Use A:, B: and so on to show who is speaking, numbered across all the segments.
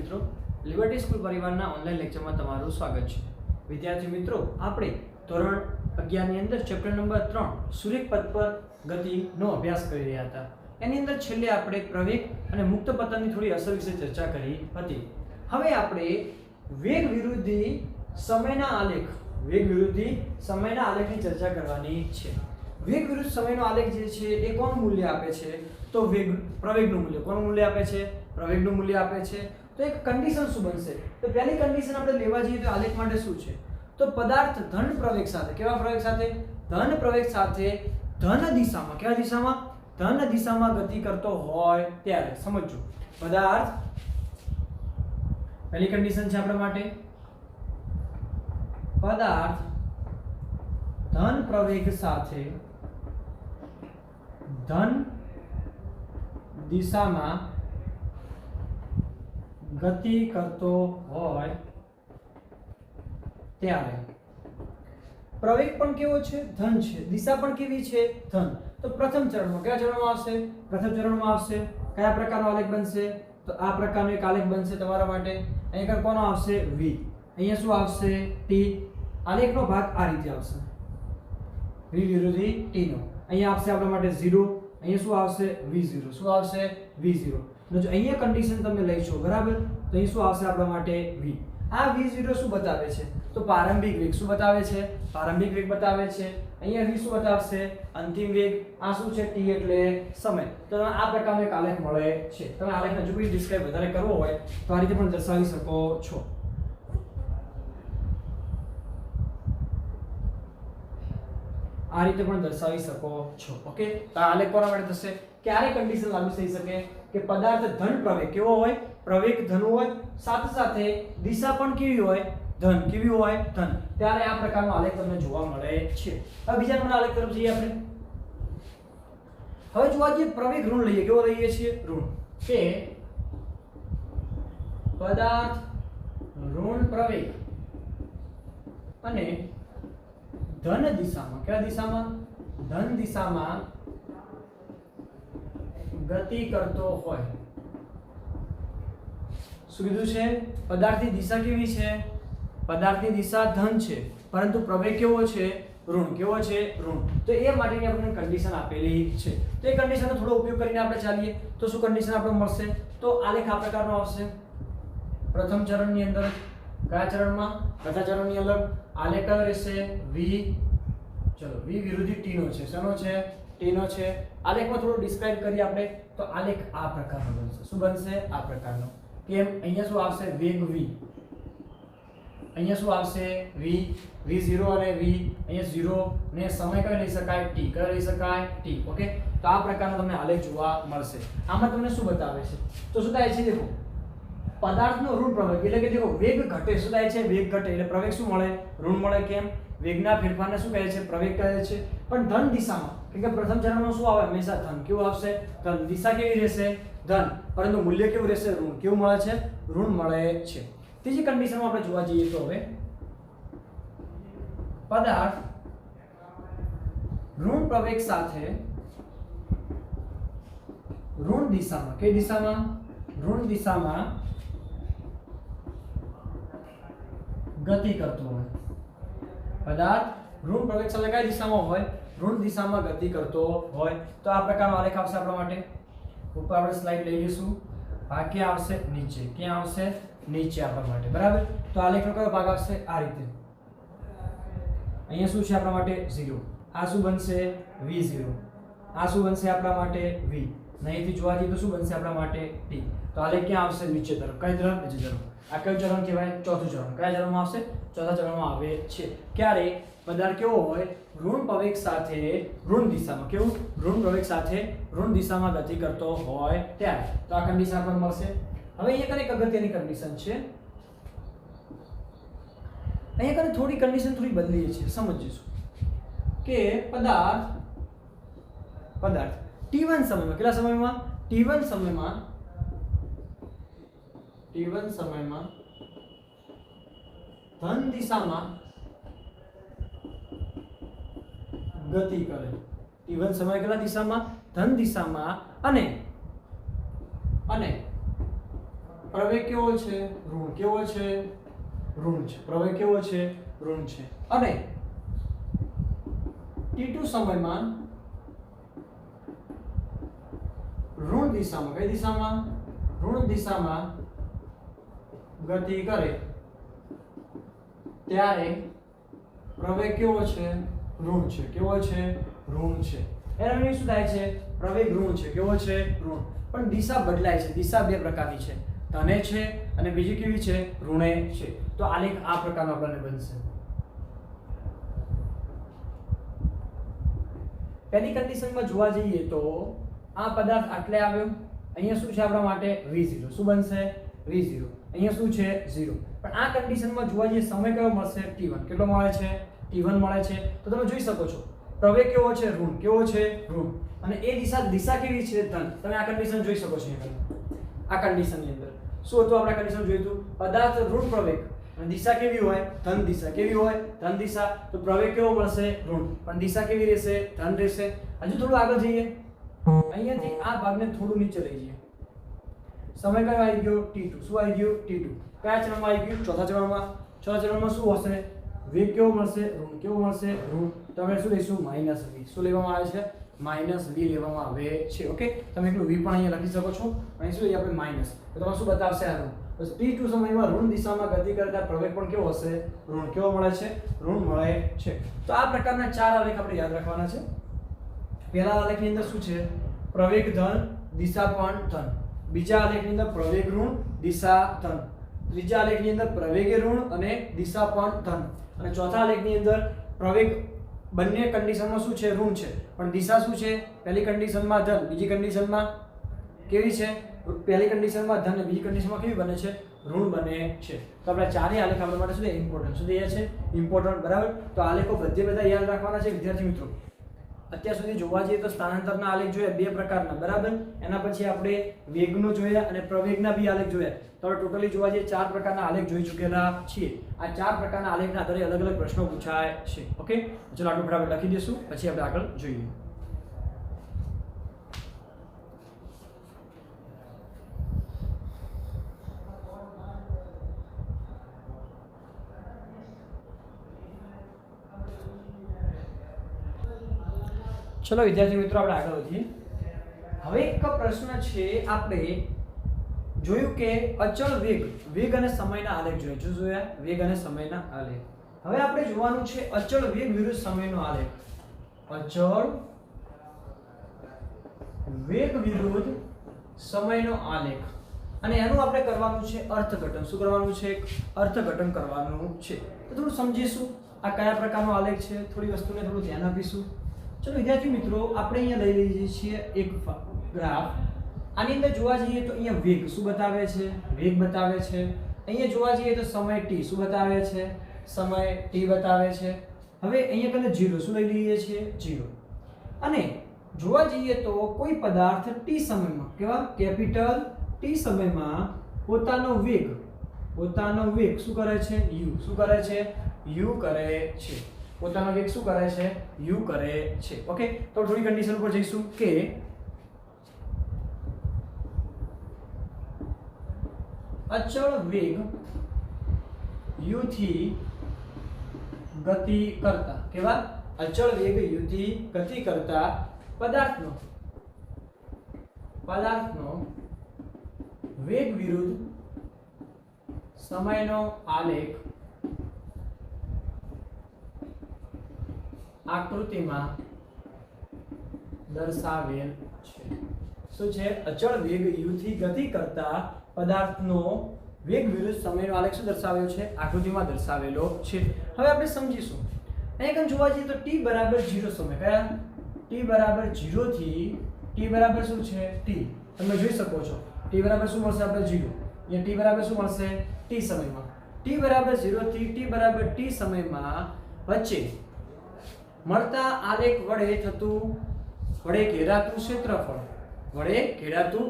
A: મિત્રો, liberty school પરિવારના online લેક્ચરમાં તમારું સ્વાગત છે. વિદ્યાર્થી મિત્રો, આપણે ધોરણ 11 ની અંદર ચેપ્ટર નંબર 3 સુરેખ પથ પર ગતિનો અભ્યાસ કરી રહ્યા હતા. એની અંદર છેલ્લે આપણે પ્રવેગ અને મુક્ત પતનની થોડી અસર વિશે ચર્ચા કરી હતી. હવે આપણે વેગ વિરુદ્ધી સમયના આલેખની ચર્ચા કરવાની છે. વેગ વિરુદ્ધ સમયનો આલેખ જે છે એ કોનું મૂલ્ય આપે છે? તો પ્રવેગનું મૂલ્ય. કોનું મૂલ્ય આપે છે? પ્રવેગનું મૂલ્ય આપે છે. તો એક કન્ડિશન શું બનશે? તો પહેલી કન્ડિશન આપણે લેવા જઈએ તો આલેખ માટે શું છે? તો પદાર્થ ધન પ્રવેગ સાથે, કેવા પ્રવેગ સાથે? ધન પ્રવેગ સાથે ધન દિશામાં, કેવા દિશામાં? ધન દિશામાં ગતિ કરતો હોય ત્યારે. સમજો, પદાર્થ, પહેલી કન્ડિશન છે આપણા માટે, પદાર્થ ધન પ્રવેગ સાથે ધન દિશામાં ગતિ કરતો હોય ત્યારે. પ્રવેગ પણ કેવો છે? ધન છે. દિશા પણ કેવી છે? ધન. તો પ્રથમ ચરણમાં, કયા ચરણમાં આવશે? પ્રથમ ચરણમાં આવશે. કયા પ્રકારનો આલેખ બનશે? તો આ પ્રકારનો એક આલેખ બનશે તમારા માટે. અહીંયા કોનો આવશે? v. અહીંયા શું આવશે? t. આલેખનો ભાગ આ રીતે આવશે, v વિરોધી t નો. અહીંયા આવશે આપણા માટે 0. અહીંયા શું આવશે? v0. શું આવશે? v0. જો અહીંયા કન્ડિશન તમે લઈશો, બરાબર, તો અહીં શું આવશે આપણા માટે? v. આ v0 શું બતાવે છે? તો પ્રારંભિક વેગ. શું બતાવે છે? પ્રારંભિક વેગ બતાવે છે. અહીંયા v શું બતાવશે? અંતિમ વેગ. આ શું છે? t એટલે સમય. તો આ પ્રકારનો એક આલેખ મળે છે. તમે આલેખને જો કોઈ ડિસ્ક્રાઇબ વધારે કરવો હોય તો આ રીતે પણ દર્શાવી શકો છો. આ રીતે પણ દર્શાવી શકો છો. ઓકે, તો આ આલેખ કોના માટે થશે? ક્યારે કન્ડિશન લાગુ થઈ શકે? કે પદાર્થ ધન પ્રવેગ કેવો હોય? પ્રવેગ ધન હોય, સાથે સાથે દિશા પણ કેવી હોય? ધન. કેવી હોય? ધન. ત્યારે આ પ્રકારનો આલેખ તમને જોવા મળે છે. હવે બીજા નંબરના આલેખ તરફ જઈએ આપણે. હવે જોવા જઈએ પ્રવેગ ઋણ લઈએ. કેવો લઈએ છીએ? ઋણ. કે પદાર્થ ઋણ પ્રવેગ અને ધન દિશામાં, કયા દિશામાં? ધન દિશામાં ગતિ કરતો હોય. શું કીધું છે? પદાર્થની દિશા કેવી છે? પદાર્થની દિશા ધન છે, પરંતુ પ્રવેગ કેવો છે? ઋણ. કેવો છે? ઋણ. તો એ માટેની આપણને કન્ડિશન આપેલી છે. તો એ કન્ડિશનનો થોડો ઉપયોગ કરીને આપણે ચાલીએ તો શું કન્ડિશન આપણને મળશે? તો આલેખ આ પ્રકારનો આવશે. પ્રથમ ચરણની અંદર, કયા ચરણમાં? પ્રથમ ચરણની અંદર આલેખ કયો રહેશે? v. ચલો, v વિરોધી t નો છે. શેનો છે? t નો છે. આલેખમાં થોડું ડિસ્ક્રાઇબ કરીએ આપણે તો આલેખ આ પ્રકારનો બનશે. શું બનશે? આ પ્રકારનો. કેમ? અહીંયા શું આવશે? વેગ v. અહીંયા શું આવશે? v. v0 અને v. અહીંયા 0 ને સમય કયો લઈ શકાય? t. કયો લઈ શકાય? t. ઓકે, તો આ પ્રકારનો તમને આલેખ જોવા મળશે. આમાં તમને શું બતાવે છે? તો શું થાય છે? દેખો, પદાર્થનો ઋણ પ્રવેગ એટલે કે દેખો વેગ ઘટે. શું થાય છે? વેગ ઘટે એટલે પ્રવેગ શું મળે? ઋણ મળે. કેમ? વેગના ફેરફારને શું કહે છે? પ્રવેગ કહે છે. પણ ધન દિશામાં, કે પ્રથમ ચરણમાં શું આવે? હંમેશા ધન. કેવું આવશે? ધન. દિશા કેવી રહેશે? ધન. પરંતુ મૂલ્ય કેવું રહેશે? ઋણ. કેવું મળે છે? ઋણ મળે છે. ત્રીજી કન્ડિશનમાં આપણે જોવા જઈએ તો હવે પદાર્થ ઋણ પ્રવેગ સાથે ઋણ દિશામાં, કઈ દિશામાં? ઋણ દિશામાં ગતિ કરતો હોય. પદાર્થ ઋણ પ્રવેગ સાથે કઈ દિશામાં હોય? ઋણ દિશામાં ગતિ કરતો હોય. તો આ પ્રકારનો આલેખ આવશે આપણા માટે. ઉપર આપણે સ્લાઇડ લઈ લઈશું. ભાગ ક્યાં આવશે? નીચે. ક્યાં આવશે? નીચે આપણા માટે. બરાબર. તો આલેખનો કયો ભાગ આવશે? આ રીતે. અહીંયા શું છે આપણા માટે? 0. આ શું બનશે? v0. આ શું બનશે આપણા માટે? v. અહીંથી જોવા જઈએ તો શું બનશે આપણા માટે? t. તો આલેખ ક્યાં આવશે? નીચે તરફ. કઈ તરફ? નીચે તરફ. આ કયું ચરણ કહેવાય? ચોથું ચરણ. કયા ચરણમાં આવશે? ચોથા ચરણમાં આવે છે. ક્યારે પદાર્થ કેવો હોય? ઋણ પ્રવેગ સાથે ઋણ દિશામાં. કેવું? ઋણ પ્રવેગ સાથે ઋણ દિશામાં ગતિ કરતો હોય ત્યારે. તો આ કન્ડિશન આપણને મળશે. હવે અહીંયા કને એક અગત્યની કન્ડિશન છે. અહીંયા કને થોડી કન્ડિશન થોડી બદલીએ છીએ, સમજીશું. કે પદાર્થ t1 સમયમાં, કેટલા સમયમાં? t1 સમયમાં ધન દિશામાં ગતિ કરે. t1 સમય કેટલા દિશામાં? ધન દિશામાં. અને પ્રવેગ કેવો છે? ઋણ. કેવો છે? ઋણ છે. પ્રવેગ કેવો છે? ઋણ છે. અને t2 સમયમાં ઋણ દિશામાં, કઈ દિશામાં? ઋણ દિશામાં ગતિ કરે ત્યારે પ્રવેગ કેવો છે? ઋણ છે. કેવો છે? ઋણ છે. એના મીનિંગ શું થાય છે? પ્રવેગ ઋણ છે. કેવો છે? ઋણ. પણ દિશા બદલાય છે. દિશા બે પ્રકારની છે, ધને છે અને બીજી કેવી છે? ઋણે છે. તો આલેખ આ પ્રકારનો આપણને બનશે. પહેલી કન્ડિશનમાં જોવા જઈએ તો આ પદાર્થ આટલે આવ્યો, અહીંયા શું છે આપણા માટે? v0. શું બનશે? v0. અહીંયા શું છે? 0. પણ આ કન્ડિશનમાં જોવા જઈએ સમય કયો મળશે? t1. કેટલો મળે છે? t1 મળે છે. તો તમે જોઈ શકો છો પ્રવેગ કેવો છે? ઋણ. કેવો છે? ઋણ. અને એ દિશા કેવી છે? ધન. તમે આ કન્ડિશન જોઈ શકો છો. આ કન્ડિશનની અંદર શું હતું? આપણે કન્ડિશન જોયું હતું પદાર્થ ઋણ પ્રવેગ અને દિશા કેવી હોય? ધન દિશા. કેવી હોય? ધન દિશા. તો પ્રવેગ કેવો મળશે? ઋણ. પણ દિશા કેવી રહેશે? ધન રહેશે. હજુ થોડું આગળ જઈએ, અહીંયાથી આ ભાગને થોડું નીચે લઈ જઈએ. સમય કયો આવી ગયો? t2. શું આવી ગયું? t2. કયા ચરણમાં આવી ગયું? ચોથા ચરણમાં. ચોથા ચરણમાં શું હશે? વેગ કેવો મળશે? ઋણ. કેવો મળશે? ઋણ. તો આપણે શું લઈશું? -v. શું લેવામાં આવે છે? -v લેવામાં આવે છે. ઓકે, તમે એકલું v પણ અહીંયા લખી શકો છો. અહીં શું લઈએ આપણે? માઈનસ. તો તમે શું બતાવશે આનું? તો t2 સમયમાં ઋણ દિશામાં ગતિ કરતા પ્રવેગ પણ કેવો હશે? ઋણ. કેવો મળે છે? ઋણ મળે છે. તો આ પ્રકારના ચાર આલેખ આપણે યાદ રાખવાના છે. પહેલા આલેખની અંદર શું છે? પ્રવેગ ધન, દિશા પણ ધન. બીજા આલેખની અંદર પ્રવેગ ઋણ, દિશા ધન. ત્રીજા આલેખની અંદર પ્રવેગ ઋણ અને દિશા પણ ધન. અને ચોથા આલેખની અંદર પ્રવેગ બંને કન્ડિશનમાં શું છે? ઋણ છે, પણ દિશા શું છે? પહેલી કન્ડિશનમાં ધન, બીજી કન્ડિશનમાં કેવી છે? પહેલી કન્ડિશનમાં ધન અને બીજી કન્ડિશનમાં કેવી બને છે? ઋણ બને છે. તો આપણે ચારેય આલેખ આપણા માટે શું છે? ઇમ્પોર્ટન્ટ. શું થયા છે? ઇમ્પોર્ટન્ટ. બરાબર. તો આલેખો બધા યાદ રાખવાના છે વિદ્યાર્થી મિત્રો. અત્યાર સુધી જોવા જઈએ તો સ્થાનાંતરના આલેખ જોયા બે પ્રકારના. બરાબર. એના પછી આપણે વેગનો જોયા અને પ્રવેગના બી આલેખ જોયા. તો હવે ટોટલી જોવા જઈએ ચાર પ્રકારના આલેખ જોઈ ચૂકેલા છીએ. આ ચાર પ્રકારના આલેખના આધારે અલગ અલગ પ્રશ્નો પૂછાય છે. ઓકે, ચલો આટલું બરાબર લખી દઈશું, પછી આપણે આગળ જોઈએ. ચલો વિદ્યાર્થી મિત્રો આપણે આગળ વધીએ. હવે એક પ્રશ્ન છે, આપણે જોયું કે અચળ વેગ અને સમયના આલેખ જોઈએ. શું જોયા? વેગ અને સમયના આલેખ. હવે આપણે જોવાનું છે અચળ વેગ વિરુદ્ધ સમયનો આલેખ. અચળ વેગ વિરુદ્ધ સમયનો આલેખ. અને એનું આપણે કરવાનું છે અર્થઘટન. શું કરવાનું છે? અર્થઘટન કરવાનું છે. તો થોડું સમજીશું આ કયા પ્રકારનો આલેખ છે, થોડી વસ્તુને થોડું ધ્યાન આપીશું. ચલો વિદ્યાર્થી મિત્રો, આપણે અહીંયા લઈ લઈએ છીએ એક ગ્રાફ. આની અંદર જોવા જઈએ તો અહીંયા વેગ શું બતાવે છે? વેગ બતાવે છે. અહીંયા જોવા જઈએ તો સમય t શું બતાવે છે? સમય t બતાવે છે. હવે અહીંયા કને 0 શું લઈ લઈએ છીએ? 0. અને જોવા જઈએ તો કોઈ પદાર્થ t સમયમાં, કેવા? કેપિટલ t સમયમાં પોતાનો વેગ શું કરે છે? u. શું કરે છે? u કરે છે. પોતાનો વેગ શું કરે છે? u કરે છે. ઓકે, તો થોડી કન્ડિશન પર જઈશું કે અચળ વેગ u થી ગતિ કરતા, કેવા? અચળ વેગ u થી ગતિ કરતા પદાર્થનો વેગ વિરુદ્ધ સમયનો આલેખ આકૃતિમાં દર્શાવેલ છે. શું છે? અચળ વેગ u થી ગતિ કરતા પદાર્થનો વેગ વિરુદ્ધ સમયનો આલેખ શું દર્શાવ્યો છે? આકૃતિમાં દર્શાવેલો છે. હવે આપણે સમજીશું. અહીંયા જોવા જઈએ તો t બરાબર 0 સમય, કયા? t બરાબર 0 થી t બરાબર શું છે? t. તમે જોઈ શકો છો t બરાબર શું મળશે આપણે? 0. અહીંયા t બરાબર શું મળશે? t સમયમાં. t બરાબર 0 થી t બરાબર t સમયમાં વચ્ચે મળતા આલેખ વડે ઘેરાતું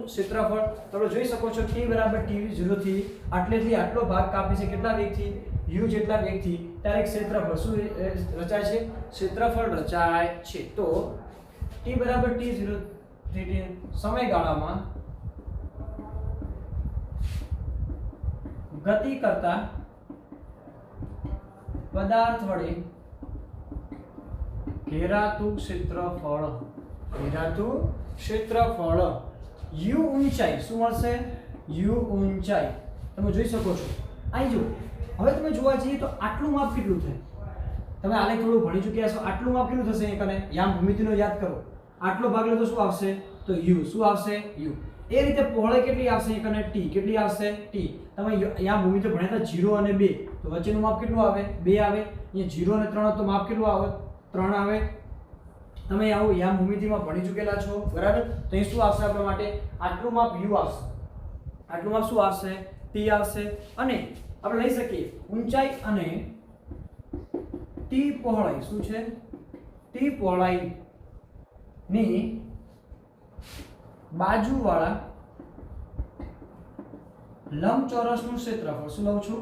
A: ક્ષેત્રફળ. તમે જોઈ શકો છો t બરાબર t 0 થી આટલેથી આટલો ભાગ કાપે છે. કેટલા વેગથી? u જેટલા વેગથી. ત્યારે ક્ષેત્રફળ શું રચાય છે? ક્ષેત્રફળ રચાય છે. તો t બરાબર t 0 થી t સમયગાળામાં ગતિ કરતા પદાર્થ વડે ઘેરાતું ક્ષેત્રફળ, ઘેરાતું ક્ષેત્રફળ u ઊંચાઈ શું મળશે? u ઊંચાઈ તમે જોઈ શકો છો. અહીં જો હવે તમે જોવા જઈએ તો આટલું માપ કેટલું થાય? તમે આલેખ થોડું ભણી ચૂક્યા છો. આટલું માપ કેટલું થશે? અહીં કને યામ ભૂમિતિનો યાદ કરો. આટલો ભાગ લે તો શું આવશે? તો u. શું આવશે? u. એ રીતે પહોળાઈ કેટલી આવશે? અહીં કને t. કેટલી આવશે? t. તમે યામ ભૂમિતિ ભણ્યા હતા 0 અને 2, તો વચ્ચેનું માપ કેટલું આવે? 2 આવે. અહીંયા 0 અને 3 તો માપ કેટલું આવે? 3 આવે. તમે આવું યામ ભૂમિતિમાં ભણી ચૂકેલા છો, બરાબર? તો અહીં શું આવશે આપણા માટે? આટલું માપ u આવશે. આટલું માપ શું આવશે? t આવશે. અને આપણે લઈ શકીએ ઊંચાઈ અને t પહોળાઈ. શું છે? t પહોળાઈ ની બાજુવાળા લંબચોરસનું ક્ષેત્રફળ. શું લઉં છું?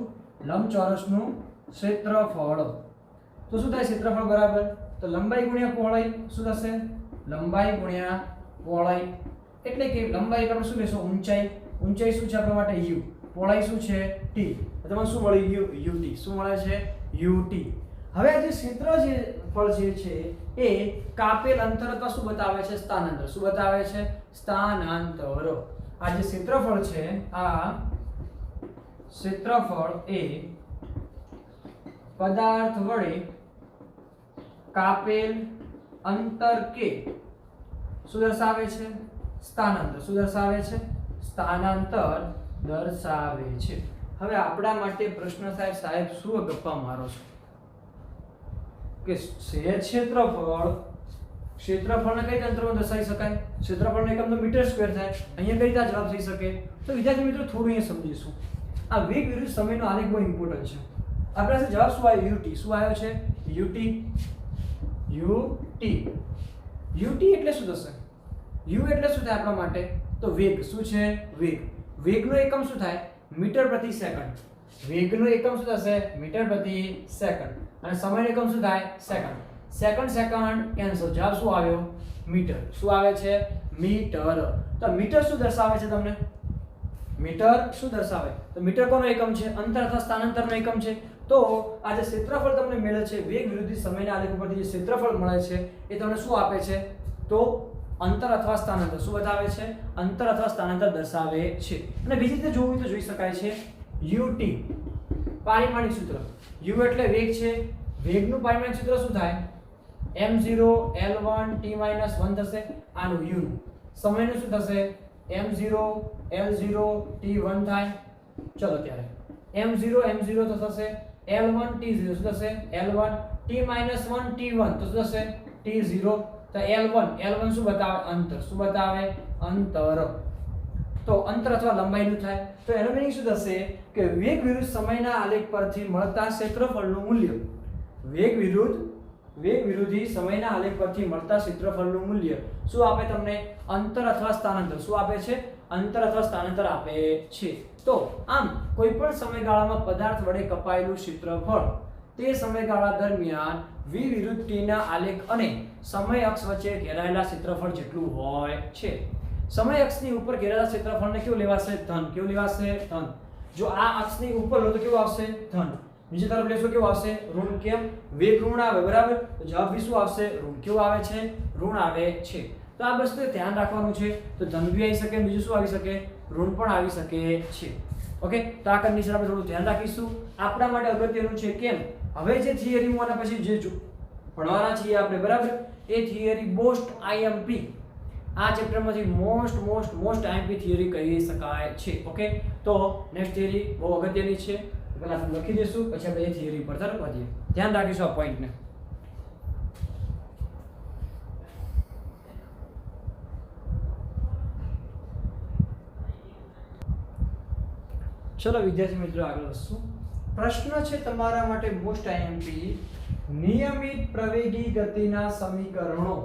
A: લંબચોરસનું ક્ષેત્રફળ. તો શું થાય? ક્ષેત્રફળ બરાબર તો લંબાઈ ગુણ્યા પહોળાઈ. શું થશે? લંબાઈ ગુણ્યા પહોળાઈ એટલે કે લંબાઈ આપણે શું લેશો? ઊંચાઈ. ઊંચાઈ શું છે આપણા માટે? u. પહોળાઈ શું છે? t. તમને શું મળ્યું? ut. શું મળે છે? ut. હવે આ જે ક્ષેત્રફળ જે છે એ કાપેલ અંતર અથવા શું બતાવે છે? સ્થાનાંતર. શું બતાવે છે? સ્થાનાંતર. આ જે ક્ષેત્રફળ છે, આ ક્ષેત્રફળ એ પદાર્થ વડે કાપેલ અંતર કે શું દર્શાવે છે? સ્થાનાંતર. શું દર્શાવે છે? સ્થાનાંતર દર્શાવે છે. હવે આપણા માટે પ્રશ્ન થાય, સાહેબ શું ગપ્પા મારો છો કે ક્ષેત્રફળને કઈ તંત્રમાં દર્શાવી શકાય? ક્ષેત્રફળનો એકમ તો મીટર સ્ક્વેર થાય. અહીંયા કઈ રીતે જવાબ થઈ શકે? તો વિદ્યાર્થી મિત્રો થોડું અહીંયા સમજીશું. આ વેગ વિરુદ્ધ સમયનો આલેખ બહુ ઇમ્પોર્ટન્ટ છે. આપણા જવાબ શું આવ્યો? ut. શું આવ્યો છે? ut. ut એટલે શું થશે? u એટલે શું થાય આપણા માટે? તો વેગ. શું છે? વેગ. વેગનો એકમ શું થાય? મીટર પ્રતિ સેકન્ડ. વેગનો એકમ શું થશે? મીટર પ્રતિ સેકન્ડ. અને સમયનો એકમ શું થાય? સેકન્ડ. Second cancel. જવાબ શું આવ્યો? મીટર. શું આવે છે? મીટર. તો મીટર શું દર્શાવે છે તમને? મીટર શું દર્શાવે? તો મીટર કોનો એકમ છે? અંતર અથવા સ્થાનાંતરનો એકમ છે. તો આ જે ક્ષેત્રફળ તમને મળે છે વેગ વિરુદ્ધ સમયના આલેખ ઉપરથી જે ક્ષેત્રફળ મળે છે એ તમને શું આપે છે? તો અંતર અથવા સ્થાનાંતર. શું બતાવે છે? અંતર અથવા સ્થાનાંતર દર્શાવે છે. અને બીજી રીતે જોવું તો જોઈ શકાય છે ut. પારિમાણિક સૂત્ર. u એટલે વેગ છે. વેગનું પારિમાણિક સૂત્ર શું થાય? m0 l1 t-1 થશે. આનું u નું. સમયનું શું થશે? m0 l0 t1 થાય. ચલો ત્યારે m0 તો થશે l1 t0. શું થશે? l1 t-1 t1 તો શું થશે? t0. તો l1 શું બતાવે? અંતર. શું બતાવે? અંતર. તો અંતર અથવા લંબાઈનું થાય. તો એનો મીનિંગ શું થશે કે વેગ વિરુદ્ધ સમયના આલેખ પરથી મળતા ક્ષેત્રફળનું મૂલ્ય વેગ વિરુદ્ધ સમયના આલેખ પરથી મળતા ક્ષેત્રફળનું મૂલ્ય શું આપે તમને? અંતર અથવા સ્થાનાંતર. શું આપે છે? અંતર અથવા સ્થાનાંતર આપે છે. તો આમ કોઈપણ સમયગાળામાં પદાર્થ વડે કપાયેલું ક્ષેત્રફળ તે સમયગાળા દરમિયાન v વિરુદ્ધ t ના આલેખ અને સમય અક્ષ વચ્ચે ઘેરાયેલા ક્ષેત્રફળ જેટલું હોય છે. સમય અક્ષની ઉપર ઘેરાયેલા ક્ષેત્રફળને કેવું લેવાશે? ધન. કેવું લેવાશે? ધન. જો આ અક્ષની ઉપર લો તો કેવું આવશે? ધન. નીચે તરફ લેશો કેવું આવશે? ઋણ. કેમ? વેગ ઋણ આવે, બરાબર? તો જવાબ શું આવશે? ઋણ. કેવું આવે છે? ઋણ આવે છે. તો આ વસ્તુ ધ્યાન રાખવાનું છે. તો ધન બી આવી શકે, બીજું શું આવી શકે? ઋણ પણ આવી શકે છે. ઓકે, તો આ કન્ડિશન આપણે થોડું ધ્યાન રાખીશું. આપણા માટે અગત્યનું છે. કેમ? હવે જે થિયરી હું આના પછી જે ભણવાના છીએ આપણે, બરાબર, એ થિયરી મોસ્ટ IMP આ ચેપ્ટરમાંથી મોસ્ટ IMP થિયરી કહી શકાય છે. ઓકે, તો નેક્સ્ટ થિયરી બહુ અગત્યની છે. પહેલા આપણે લખી દઈશું, પછી આપણે એ થિયરી પર તરફ વધીએ. ધ્યાન રાખીશું આ પોઈન્ટને. ચલો વિદ્યાર્થી મિત્રો આગળ વધશું. પ્રશ્ન છે તમારા માટે મોસ્ટ IMP. નિયમિત પ્રવેગી ગતિના સમીકરણો.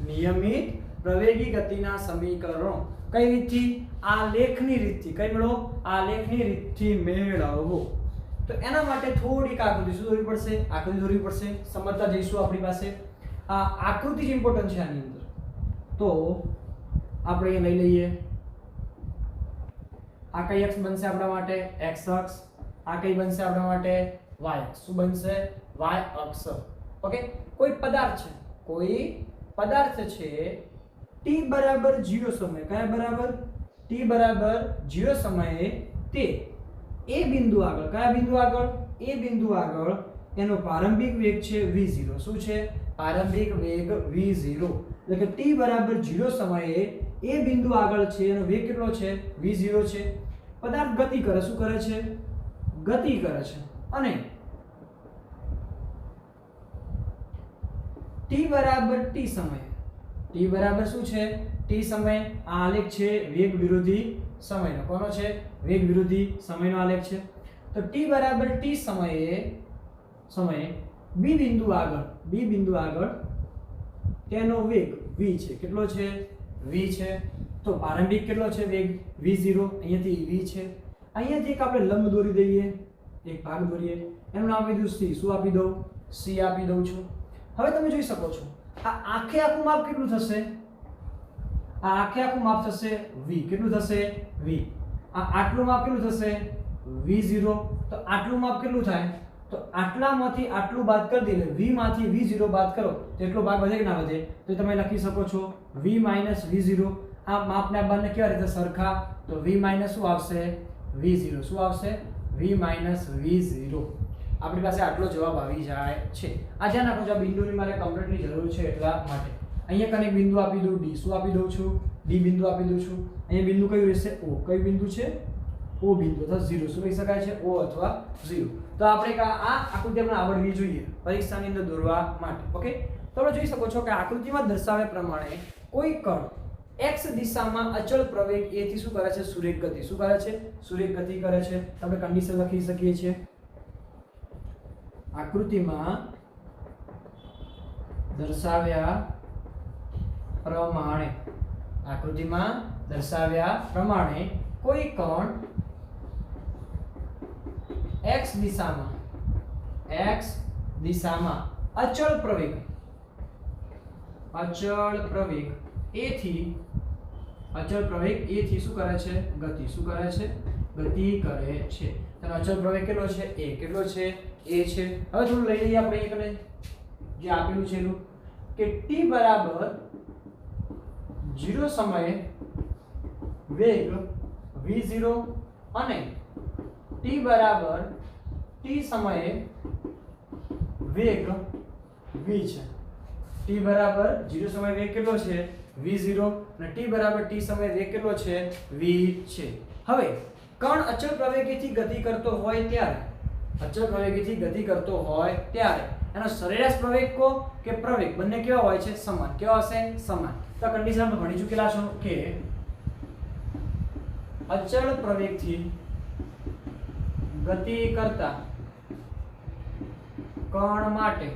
A: નિયમિત પ્રવેગી ગતિના સમીકરણો કઈ રીતથી? આલેખની રીતથી. કઈ મેળવો? આલેખની રીતથી મેળવો. તો એના માટે થોડીક આકૃતિ શું દોરવી પડશે? આકૃતિ દોરવી પડશે. સમજતા જઈશું. આપણી પાસે આ આકૃતિ જ ઇમ્પોર્ટન્ટ છે આની અંદર. તો આપણે એ લઈ લઈએ. આ કઈ અક્ષ બનશે આપણા માટે x અક્ષ, આ કઈ બનશે આપણા માટે y અક્ષ. શું બનશે y અક્ષ. ઓકે, કોઈ પદાર્થ છે t બરાબર 0 સમયે, કયા બરાબર t બરાબર 0 સમયે તે એ બિંદુ આગળ, કયા બિંદુ આગળ એ બિંદુ આગળ એનો પ્રારંભિક વેગ છે v0. શું છે પ્રારંભિક વેગ v0, એટલે કે t બરાબર 0 સમયે એ બિંદુ આગળ છે એનો વેગ કેટલો છે v0 છે. પદાર્થ ગતિ કરે, શું કરે છે ગતિ કરે છે, અને t બરાબર t સમયે, t બરાબર શું છે t સમય, આ આલેખ છે વેગ વિરોધી સમયનો. કોનો છે વેગ વિરોધી સમયનો આલેખ છે. તો t બરાબર t સમયે b બિંદુ આગળ તેનો વેગ v છે. કેટલો છે v છે. તો પ્રારંભિક કેટલો છે વેગ v0, અહીંયાથી v છે. અહીંયાથી એક આપણે લંબ દોરી દઈએ, એક ભાગ દોરીએ, એનું નામ આપી દઉં c. શું આપી દઉં c આપી દઉં છું. હવે તમે જોઈ શકો છો આ આખે આખું માપ કેટલું થશે, આ આખે આખું માપ થશે v. કેટલું થશે v. આ આટલું માપ કેટલું થશે v0. તો આટલું માપ કેટલું થાય, તો આટલામાંથી આટલું બાદ કરી દઈએ, v માંથી v0 બાદ કરો તો એટલો ભાગ વધે કે ના વધે. તો તમે લખી શકો છો v v0. આ માપના બંને કેવા રીતે સરખા, તો v શું આવશે v0. શું આવશે v v0. આપણી પાસે આટલો જવાબ આવી જાય છે. આ ધ્યાન રાખો, આ બિંદુની મારે કમ્પ્લીટલી જરૂર છે એટલા માટે. અહીંયા કને બિંદુ આપી દઉં d. શું આપી દઉં છું d બિંદુ આપી દઉં છું. અહીંયા બિંદુ કયું રહેશે o. કયું બિંદુ છે o બિંદુ અથવા 0. શું કહી શકાય છે o અથવા 0. તો આપણે આ આકૃતિ આપણે આવડવી જોઈએ પરીક્ષાની અંદર દોરવા માટે. ઓકે, તો તમે જોઈ શકો છો કે આકૃતિમાં દર્શાવ્યા પ્રમાણે કોઈ કણ x દિશામાં અચળ પ્રવેગ a થી શું કરે છે સુરેખ ગતિ. શું કરે છે સુરેખ ગતિ કરે છે. આપણે કન્ડિશન લખી શકીએ છીએ આકૃતિમાં દર્શાવ્યા પ્રમાણે કોઈ કણ x દિશામાં અચળ પ્રવેગ a થી શું કરે છે ગતિ. શું કરે છે ગતિ કરે છે. તેનો અચળ પ્રવેગ કેટલો છે a. કેટલો છે a છે. હવે થોડું લઈ લઈએ આપણે એકને જે આપેલું છે એનું કે t બરાબર 0 સમયે વેગ v0 અને t બરાબર t સમયે વેગ v છે. t બરાબર 0 સમયે વેગ કેટલો છે v0 અને t બરાબર t સમયે વેગ કેટલો છે v છે. હવે કણ અચળ પ્રવેગથી ગતિ કરતો હોય ત્યારે એનો સરેરાશ પ્રવેગ કે પ્રવેગ બંને કેવા હોય છે સમાન. કેવા હશે સમાન. તો કન્ડિશન આપણે ભણી ચૂકેલા છો કે અચળ પ્રવેગથી ગતિ કરતા કણ માટે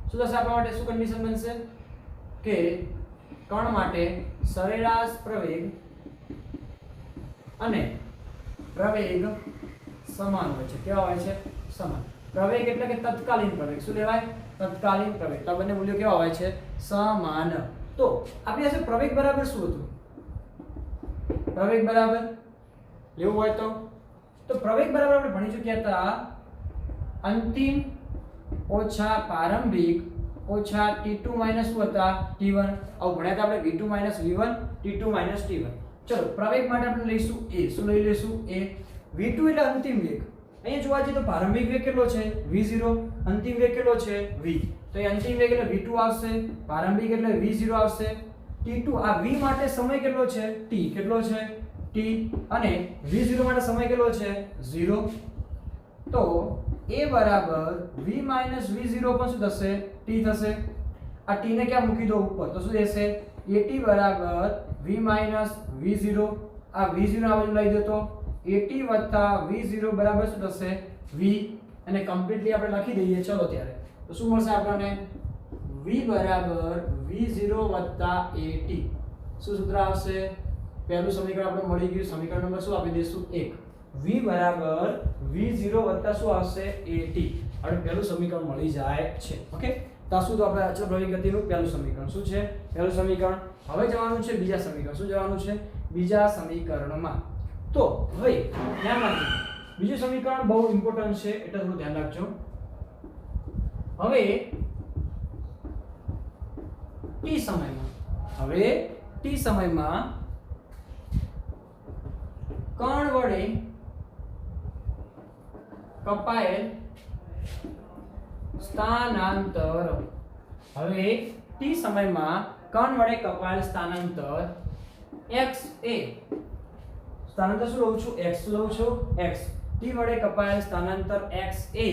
A: શું થશે આપણા માટે, શું કન્ડિશન બનશે કે કણ માટે સરેરાશ પ્રવેગ અને પ્રવેગ સમાન હોય છે. કેવા હોય છે સમાન. પ્રવેગ એટલે કે તત્કાલીન પ્રવેગ. શું લેવાય તત્કાલીન પ્રવેગ. તો બંને મૂલ્યો કેવા હોય છે સમાન. તો આપણી પાસે પ્રવેગ બરાબર શું હતું, પ્રવેગ બરાબર લેવું હોય તો પ્રવેગ બરાબર આપણે ભણી ચૂક્યા હતા અંતિમ ઓછા પ્રારંભિક ઓછા t2 માઈનસ શું હતા t1. આવું ભણ્યા હતા આપણે v2 minus v1 t2 minus t1. ચલો પ્રવેગ માટે આપણે લઈશું a. શું લઈ લેશું a. v2 એટલે અંતિમ વેગ. અહીંયા જોવા જઈએ તો પ્રારંભિક વેગ કેટલો છે v0, અંતિમ વેગ કેટલો છે v. તો એ અંતિમ વેગ એટલે v2 આવશે, પ્રારંભિક એટલે v0 આવશે. t2 આ v માટે સમય કેટલો છે t. કેટલો છે t. અને v0 માટે સમય કેટલો છે 0. તો a બરાબર v માઈનસ v0 પણ શું થશે t થશે. આ t ને ક્યાં મૂકી દો ઉપર, તો શું થશે at બરાબર v માઈનસ v0. આ v0 આ બાજુ લઈ દો તો at વત્તા v0 બરાબર શું થશે v. અને કમ્પ્લીટલી આપણે લખી દઈએ. ચલો ત્યારે તો શું મળશે આપણને v બરાબર v0 વત્તા at. શું સૂત્ર આવશે, પહેલું સમીકરણ આપણે મળી ગયું. સમીકરણ નંબર શું આપી દઈશું 1. v બરાબર v0 વત્તા શું આવશે at. હવે પહેલું સમીકરણ મળી જાય છે. ઓકે, તો શું તો આપણે અચળ પ્રવેગ ગતિનું પહેલું સમીકરણ શું છે પહેલું સમીકરણ. હવે જવાનું છે બીજા સમીકરણ. શું જવાનું છે બીજા સમીકરણમાં. તો હવે ધ્યાન રાખજો, બીજું સમીકરણ બહુ ઇમ્પોર્ટન્ટ છે એટલે થોડું ધ્યાન રાખજો. હવે ટી સમયમાં કણ વડે કપાયેલ સ્થાનાંતર. હવે ટી સમયમાં કણ વડે કપાયેલ સ્થાનાંતર x એ સ્થાનાંતર શું લઉં છું? x લઉં છું. x ટી વડે કપાયેલ સ્થાનાંતર x એ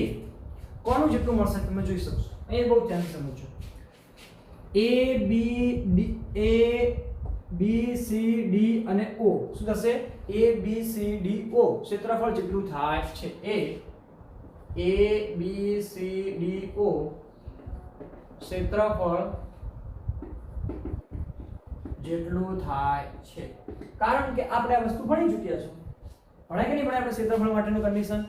A: કોનું જેટલું મળશે તમે જોઈ શકશો. અહીં બહુ ધ્યાનથી સમજો. a b c d અને o શું થશે? a b c d o ક્ષેત્રફળ જેટલું થાય છે. a b c d o ક્ષેત્રફળ જેટલું થાય છે. કારણ કે આપણે આ વસ્તુ ભણી ચૂક્યા છો. ભણાય કે નહીં ભણાય આપણે ક્ષેત્રફળ માટેનું કન્ડિશન?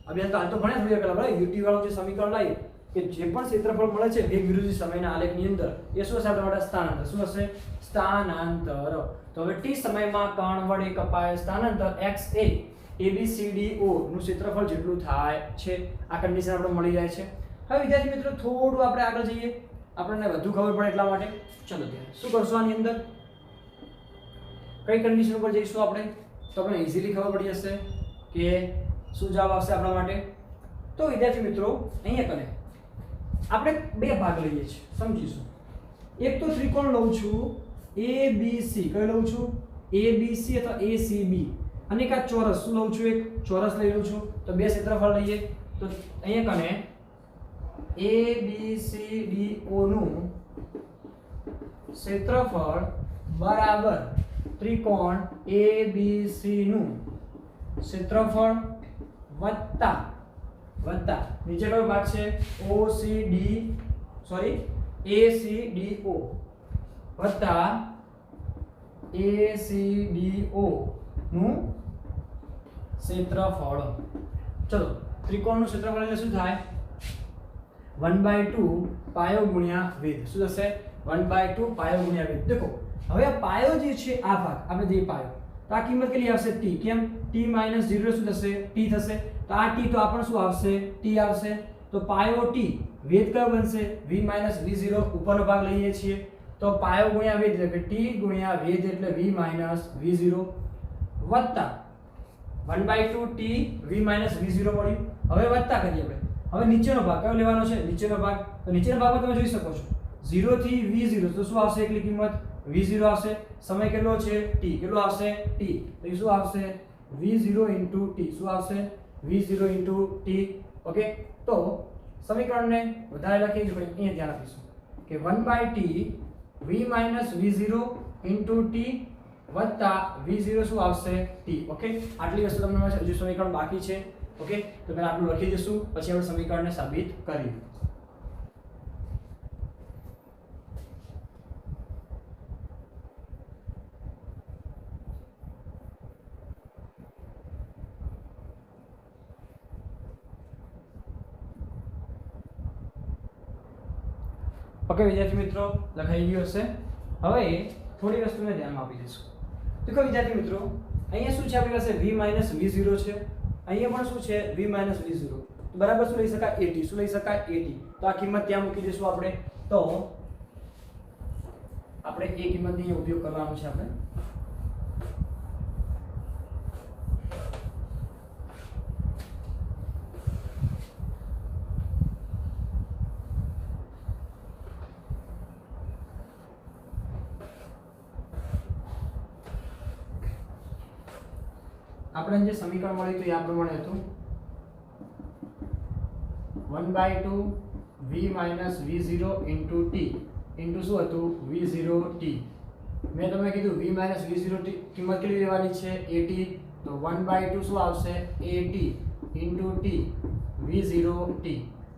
A: અભ્યાસ તો હાલ તો ભણ્યા થોડી પહેલા બરાબર. યુટી વાળું જે સમીકરણ લાવ્યું કે જે પણ ક્ષેત્રફળ મળે છે બે વિરુદ્ધ સમયના આલેખની અંદર એ શું હશે? આપણા માટે સ્થાનાંતર. શું હશે? સ્થાનાંતર. તો હવે ટી સમયમાં કણ વડે કપાયેલ સ્થાનાંતર x એ ABCDO નું ક્ષેત્રફળ જેટલું થાય છે. આ કન્ડિશન આપણે મળી જાય છે. હવે વિદ્યાર્થી મિત્રો થોડું આપણે આગળ જઈએ, આપણને વધુ ખબર પડે એટલા માટે. ચલો ત્યારે શું કરશું આની અંદર? કઈ કન્ડિશન ઉપર જઈશું આપણે? તો આપણને ઈઝીલી ખબર પડી જશે કે શું જવાબ આવશે આપણા માટે. તો વિદ્યાર્થી મિત્રો અહીંયા કને આપણે બે ભાગ લઈએ છીએ, સમજીશું. એક તો ત્રિકોણ લઉં છું ABC, કઈ લઉં છું? ABC અથવા ACB. અને એક આ ચોરસ શું લઉં છું? એક ચોરસ લઈ લઉં છું. તો બે ક્ષેત્રફળ લઈએ. તો અહીંયા કને ABCDO નું ક્ષેત્રફળ બરાબર ત્રિકોણ ABC નું ક્ષેત્રફળ વત્તા નીચે કયો ભાગ છે? ACDO વત્તા ACDO નું ક્ષેત્રફળ. ચલો ત્રિકોણનું ક્ષેત્રફળ એટલે શું થાય? 1/2 પાયો ગુણ્યા વેધ. શું થશે? 1/2 પાયો ગુણ્યા વેધ. દેખો હવે આ પાયો જે છે આ ભાગ આપણે જે પાયો તો આ કિંમત કેટલી આવશે? t. કેમ? t - 0 શું થશે? t થશે. તો આ t તો આપણને શું આવશે? t આવશે. તો પાયો t વેધ કયો બનશે? v - v0 ઉપરનો ભાગ લઈએ છીએ તો પાયો ગુણ્યા વેધ એટલે કે t ગુણ્યા વેધ એટલે v - v0 વત્તા 1/2 t v - v0 મળ્યું. હવે વત્તા કરીએ આપણે. હવે નીચેનો ભાગ કયો લેવાનો છે? નીચેનો ભાગ. તો નીચેના ભાગમાં તમે જોઈ શકો છો 0 થી v0 તો શું આવશે? એકલી કિંમત v0 આવશે. સમય કેટલો છે? t. કેટલો આવશે? t. તો એ શું આવશે? v0 * t. શું આવશે? v0 * t. ઓકે. તો સમીકરણને વધારે લખી જ પડે. અહીંયા ધ્યાન રાખીશું કે 1/t v - v0 * t વત્તા v0 શું આવશે? t. ઓકે. આટલી વસ્તુ તમને મળશે. હજુ સમીકરણ બાકી છે. ઓકે. તો પહેલા આટલું લખી દઈશું પછી આપણે સમીકરણને સાબિત કરીએ. ઓકે વિદ્યાર્થી મિત્રો લખાઈ ગયું હશે. હવે થોડી વસ્તુને ધ્યાનમાં આપી દઈશું. દેખો વિદ્યાર્થી મિત્રો અહીંયા શું છે? આપણી પાસે v - v0 છે. અહીંયા પણ શું છે? v - v0. તો બરાબર શું લઈ શકાય? 80. શું લઈ શકાય? 80. તો આ કિંમત ત્યાં મૂકી દઈશું આપણે. તો આપણે એ કિંમતનો ઉપયોગ કરવાનો છે આપણે. આપણે જે સમીકરણ મળ્યું હતું એ આ પ્રમાણે હતું 1/2 v - v0 * t ઇન્ટુ શું હતું? v0t. મેં તમને કીધું v - v0t કિંમત કેટલી લેવાની છે? 80. તો 1/2 શું આવશે? 80 * t v0t.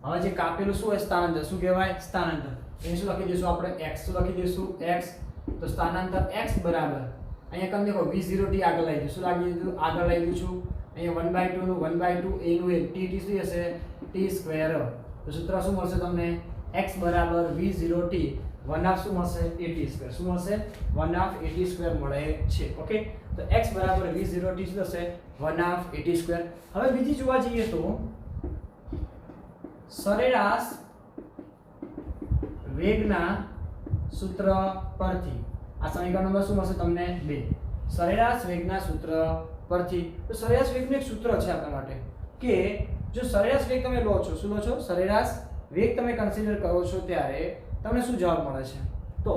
A: હવે જે કાપેલું શું હોય? સ્થાનાંતર. શું કહેવાય? સ્થાનાંતર. એ શું લખી દઈશું આપણે? x. શું લખી દઈશું? x. તો સ્થાનાંતર x બરાબર અહીંયા કમ દેખો v0t આગળ લઈ દીધું. શું લાગી દીધું? આગળ લઈ દીધું છું. અહીંયા 1/2 નું 1/2 a નું a t શું હશે? t². તો સૂત્ર શું મળશે તમને? x બરાબર v0t 1/2 શું મળશે at². શું મળશે 1/2 at² મળે છે. ઓકે, તો x બરાબર v0t શું થશે 1/2 at². હવે બીજી જોવા જઈએ તો સરેરાશ વેગના સૂત્ર પરથી આ સમીકરણ નંબર શું મળશે તમને 2. સરેરાશ વેગના સૂત્ર પરથી, તો સરેરાશ વેગનું એક સૂત્ર છે આપણા માટે કે જો સરેરાશ વેગ તમે લો છો, શું લો છો સરેરાશ વેગ તમે કન્સિડર કરો છો ત્યારે તમને શું જવાબ મળે છે, તો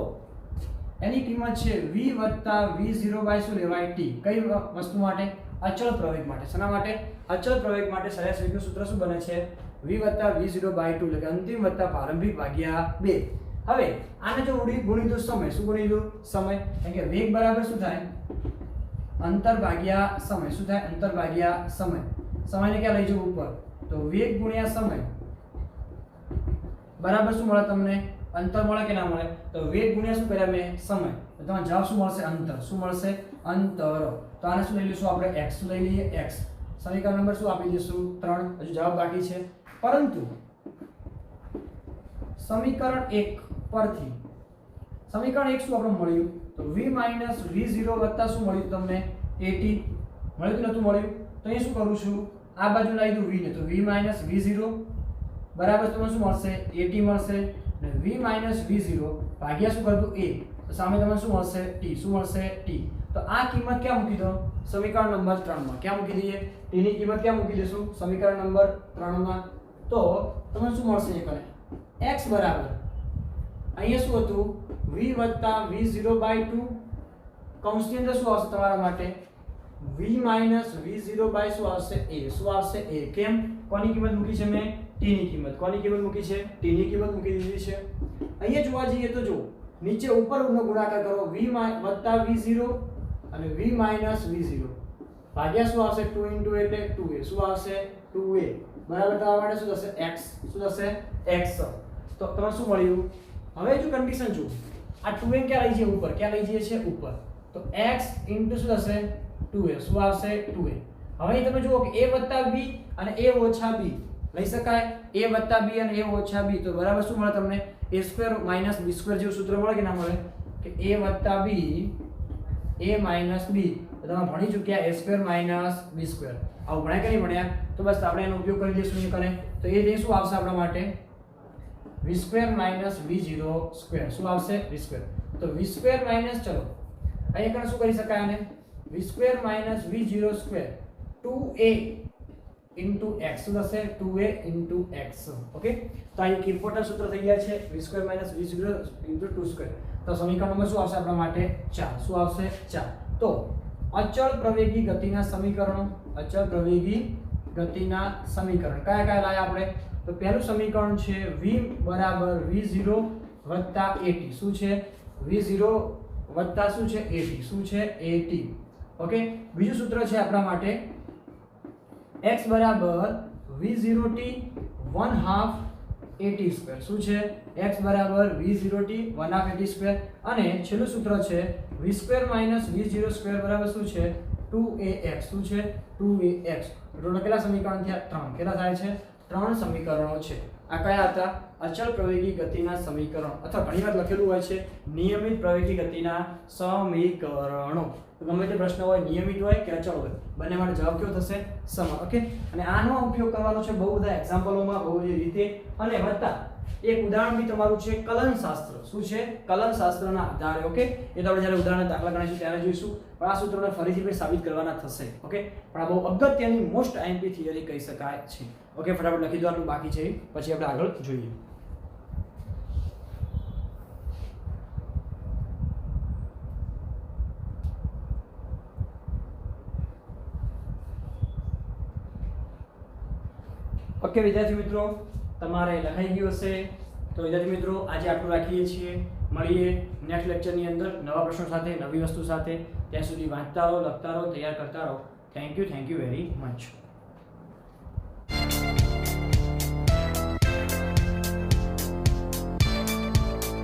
A: એની કિંમત છે v + v0 બાય શું લેવાય t. કઈ વસ્તુ માટે? અચળ પ્રવેગ માટે. શેના માટે? અચળ પ્રવેગ માટે સરેરાશ વેગનું સૂત્ર શું બને છે v + v0 બાય 2 એટલે કે અંતિમ વત્તા પ્રારંભિક ભાગ્યા 2. હવે આને જો ગુણી દો સમય, શું ગુણી દો સમય, એટલે કે વેગ બરાબર શું થાય અંતર ભાગ્યા સમય. શું થાય અંતર ભાગ્યા સમય. સમયને ક્યાં લઈ જવું ઉપર, તો વેગ ગુણ્યા સમય બરાબર શું મળે તમને અંતર મળે કે ના મળે, તો વેગ ગુણ્યા શું કર્યા મેં સમય, તો તમારો જવાબ શું મળશે અંતર. શું મળશે અંતર. તો આને શું લઈ લઈશું આપણે x લઈ લઈએ x. સમીકરણ નંબર શું આપી દઈશું 3. હજુ જવાબ બાકી છે, પરંતુ સમીકરણ 1 પરથી સમીકરણ 1 શું આપણે મળ્યું, તો v - v0 વત્તા શું મળ્યું તમને at મળ્યું કે નતું મળ્યું. તો અહીં શું કરું છું આ બાજુ લાવી દઉં v ને, તો v - v0 બરાબર તમને શું મળશે at મળશે અને v - v0 ભાગ્યા શું કરી દઉં a, તો સામે તમને શું મળશે t. શું મળશે t. તો આ કિંમત ક્યાં મૂકી દો સમીકરણ નંબર 3 માં. ક્યાં મૂકી દઈએ t ની કિંમત ક્યાં મૂકી દેશું સમીકરણ નંબર 3 માં. તો તમને શું મળશે એકને x બરાબર અહીંયા શું હતું v + v0/2 કૌંસની અંદર શું આવશે તમારા માટે v - v0/ શું આવશે a. શું આવશે a. કેમ? કોની કિંમત મૂકી છે મેં t ની કિંમત. કોની કિંમત મૂકી છે t ની કિંમત મૂકી દીધી છે. અહીંયા જોવા જઈએ તો જો નીચે ઉપરનો ગુણાકાર કરો v + v0 અને v - v0 ભાગ્યા શું આવશે 2 * એટલે 2a. શું આવશે 2a બરાબર તમારા માટે શું થશે x. શું થશે x. તો તમને શું મળ્યું? હવે જો કન્ડિશન જો આ 2a ક્યાં લઈ જઈએ ઉપર, ક્યાં લઈ જઈએ છે ઉપર, તો x * શું થશે 2a. શું આવશે 2a. હવે તમે જુઓ કે a + b અને a - b લઈ શકાય. a + b અને a - b તો બરાબર શું મળે તમને a² - b² જેવું સૂત્ર મળે કે ના મળે, કે a + b a - b તો તમે ભણી ચૂક્યા a² - b². આવું ભણ્યા કે નહીં ભણ્યા? તો બસ આપણે એનો ઉપયોગ કરી દઈશું અહીં કને. તો એ શું આવશે આપણા માટે v² - v0². શું આવશે v². તો v² - ચલો અહીંયા કને શું કરી શકાય આને v² - v0² 2a * x. શું થશે 2a * x. ઓકે, તો આ એક ઇમ્પોર્ટન્ટ સૂત્ર થઈ ગયા છે v² - v0 * 2². તો સમીકરણ નંબર શું આવશે આપણા માટે 4. શું આવશે 4. તો અચળ પ્રવેગી ગતિના સમીકરણો, અચળ પ્રવેગી ગતિના સમીકરણ કયા કયા લાયા આપણે, તો પહેલું સમીકરણ છે v = v0 + at. શું છે v0 + શું છે at. શું છે at. ઓકે, બીજું સૂત્ર છે આપણા માટે x = v0t 1/2 at². શું છે x = v0t 1/2 at². અને છેલ્લું સૂત્ર છે v² - v0² બરાબર શું છે 2ax. શું છે 2ax. ટોટલ કેટલા સમીકરણ થયા 3. કેટલા થાય છે 3 સમીકરણો છે. આ કયા હતા અચળ પ્રવેગી ગતિના સમીકરણો, અથવા ઘણીવાર લખેલું હોય છે નિયમિત પ્રવેગી ગતિના સમીકરણો. તો ગમે તે પ્રશ્ન હોય નિયમિત હોય કે અચળ હોય બંને માટે જવાબ કેવો થશે સમાન. ઓકે, અને આનો ઉપયોગ કરવાનો છે બહુ બધા એક્ઝામ્પલોમાં, બહુ બધી રીતે. અને વત્તા એક ઉદાહરણ બી તમારું છે કલનશાસ્ત્ર. શું છે કલનશાસ્ત્રના આધારે. ઓકે, એ તો આપણે જ્યારે ઉદાહરણ દાખલા ગણીશું ત્યારે જોઈશું, પણ આ સૂત્રોને ફરીથી સાબિત કરવાના થશે. ઓકે, પણ આ બહુ અગત્યની મોસ્ટ IMP થિયરી કહી શકાય છે. ઓકે, ફટાફટ લખી દો, આટલું બાકી છે પછી આપણે આગળ જોઈએ. ઓકે વિદ્યાર્થી મિત્રો, તમારે લખાઈ ગયું હશે. તો વિદ્યાર્થી મિત્રો આજે આટલું રાખીએ છીએ. મળીએ નેક્સ્ટ લેક્ચરની અંદર નવા પ્રશ્નો સાથે, નવી વસ્તુ સાથે. ત્યાં સુધી વાંચતા રહો, લખતા રહો, તૈયાર કરતા રહો. Thank you very much.